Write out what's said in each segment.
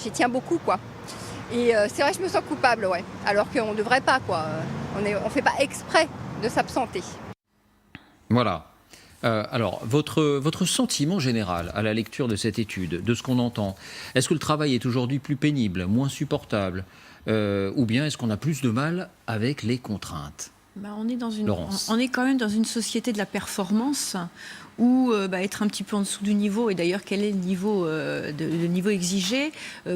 J'y tiens beaucoup, quoi. Et c'est vrai que je me sens coupable, ouais. Alors qu'on ne devrait pas, quoi. On fait pas exprès de s'absenter. Voilà. Alors, votre sentiment général à la lecture de cette étude, de ce qu'on entend, est-ce que le travail est aujourd'hui plus pénible, moins supportable, ou bien est-ce qu'on a plus de mal avec les contraintes? On est Laurence. on est quand même dans une société de la performance où être un petit peu en dessous du niveau, et d'ailleurs quel est le niveau exigé,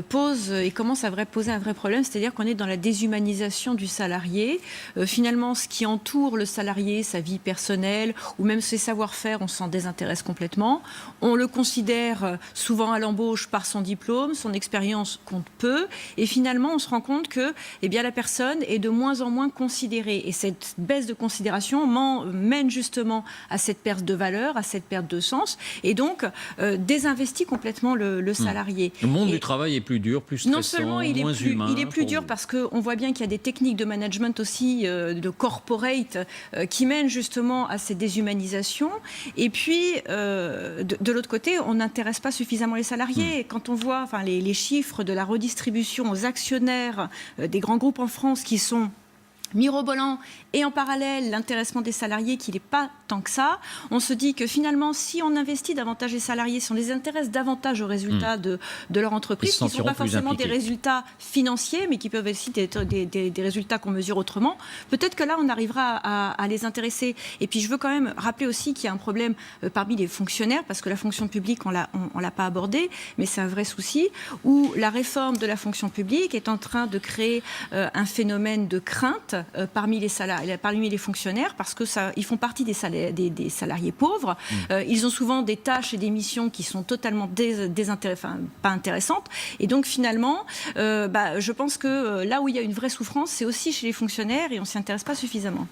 pose et commence à poser un vrai problème, c'est-à-dire qu'on est dans la déshumanisation du salarié. Finalement, ce qui entoure le salarié, sa vie personnelle ou même ses savoir-faire, on s'en désintéresse complètement. On le considère souvent à l'embauche par son diplôme, son expérience compte peu, et finalement on se rend compte que la personne est de moins en moins considérée. Et cette baisse de considération mène justement à cette perte de valeur, à cette perte de sens, et donc désinvestit complètement le salarié. Le monde du travail est plus dur, plus stressant, non seulement moins humain. il est plus dur parce qu'on voit bien qu'il y a des techniques de management aussi, de corporate, qui mènent justement à ces déshumanisations. Et puis, de l'autre côté, on n'intéresse pas suffisamment les salariés. Quand on voit les chiffres de la redistribution aux actionnaires des grands groupes en France qui sont mirobolant, et en parallèle l'intéressement des salariés qui n'est pas tant que ça, on se dit que finalement si on investit davantage les salariés, si on les intéresse davantage aux résultats de leur entreprise, qui ne sont pas forcément des résultats financiers mais qui peuvent aussi être des résultats qu'on mesure autrement, peut-être que là on arrivera à les intéresser. Et puis je veux quand même rappeler aussi qu'il y a un problème parmi les fonctionnaires, parce que la fonction publique on l'a pas abordé, mais c'est un vrai souci, où la réforme de la fonction publique est en train de créer un phénomène de crainte parmi les fonctionnaires, parce que ils font partie des salariés pauvres. Ils ont souvent des tâches et des missions qui sont totalement pas intéressantes. Et donc finalement, je pense que là où il y a une vraie souffrance, c'est aussi chez les fonctionnaires, et on ne s'y intéresse pas suffisamment.